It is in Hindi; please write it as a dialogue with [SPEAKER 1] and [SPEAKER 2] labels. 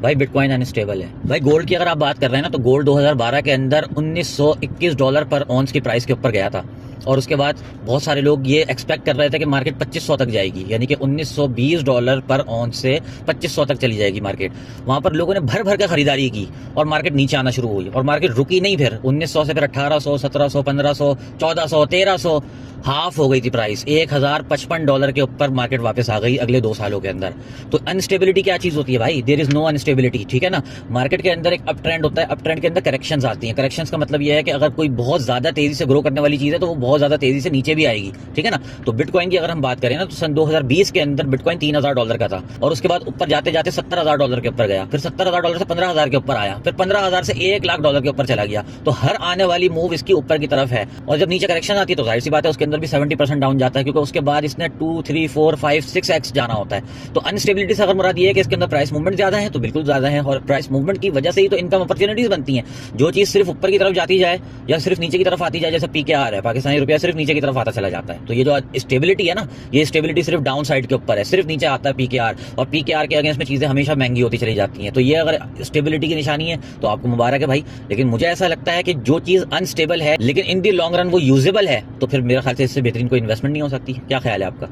[SPEAKER 1] भाई बिटकॉइन अनस्टेबल है। भाई गोल्ड की अगर आप बात कर रहे हैं ना, तो गोल्ड 2012 के अंदर $1921 पर ऑन्स की प्राइस के ऊपर गया था, और उसके बाद बहुत सारे लोग ये एक्सपेक्ट कर रहे थे कि मार्केट 2500 तक जाएगी, यानी कि $1920 पर ऑन्स से 2500 तक चली जाएगी मार्केट। वहां पर लोगों ने भर भर के खरीदारी की और मार्केट नीचे आना शुरू हुई, और मार्केट रुकी नहीं। फिर 1900 से फिर 1800, 1700, 1500, 1400, 1300, हाफ हो गई थी प्राइस। $1055 के ऊपर मार्केट वापस आ गई अगले 2 सालों के अंदर। तो अनस्टेबिलिटी क्या चीज होती है भाई? देयर इज नो अनस्टेबिलिटी, ठीक है ना। मार्केट के अंदर एक अप ट्रेंड होता है, अप ट्रेंड के अंदर करेक्शंस आती हैं। करेक्शंस का मतलब यह है कि अगर कोई बहुत ज्यादा तेजी से ग्रो करने वाली चीज है तो वो बहुत ज्यादा तेजी से नीचे भी आएगी, ठीक है ना। तो बिटकॉइन की अगर हम बात करें ना, तो सन 2020 के अंदर बिटकॉइन $3000 का था, और उसके बाद ऊपर जाते जाते $70000 के ऊपर गया, फिर $70000 से $15000 के ऊपर आया, फिर $15000 से $1,00,000 के ऊपर चला गया। तो हर आने वाली मूव इसकी ऊपर की तरफ है, और जब नीचे करेक्शन आती है तो जाहिर सी बात है उसके अंदर भी 70% डाउन जाता है, क्योंकि उसके बाद इसने 2, 3, 4, 5, 6x जाना होता है। तो अनस्टेबिलिटी से अगर मुराद ये है कि इसके अंदर प्राइस मूवमेंट ज्यादा है, तो बिल्कुल ज्यादा है, और प्राइस मूवमेंट की वजह से ही तो इनकम अपॉर्चुनिटीज बनती हैं। जो चीज सिर्फ ऊपर की तरफ जाती जाए या सिर्फ नीचे की तरफ आती जाए, जैसे पीकेआर है, पाकिस्तानी रुपया सिर्फ नीचे की तरफ आता चला जाता है। तो ये जो स्टेबिलिटी है ना, ये स्टेबिलिटी सिर्फ डाउन साइड के ऊपर है, सिर्फ नीचे आता है पीकेआर, और पीकेआर के अगेंस्ट में चीजें हमेशा महंगी होती चली जाती हैं। तो ये अगर स्टेबिलिटी की निशानी है तो आपको मुबारक है भाई। लेकिन मुझे ऐसा लगता है कि जो चीज अनस्टेबल है लेकिन इन दी लॉन्ग रन वो यूजेबल है, तो फिर मेरे ख्याल से इससे बेहतरीन कोई इन्वेस्टमेंट नहीं हो सकती। क्या ख्याल है आपका?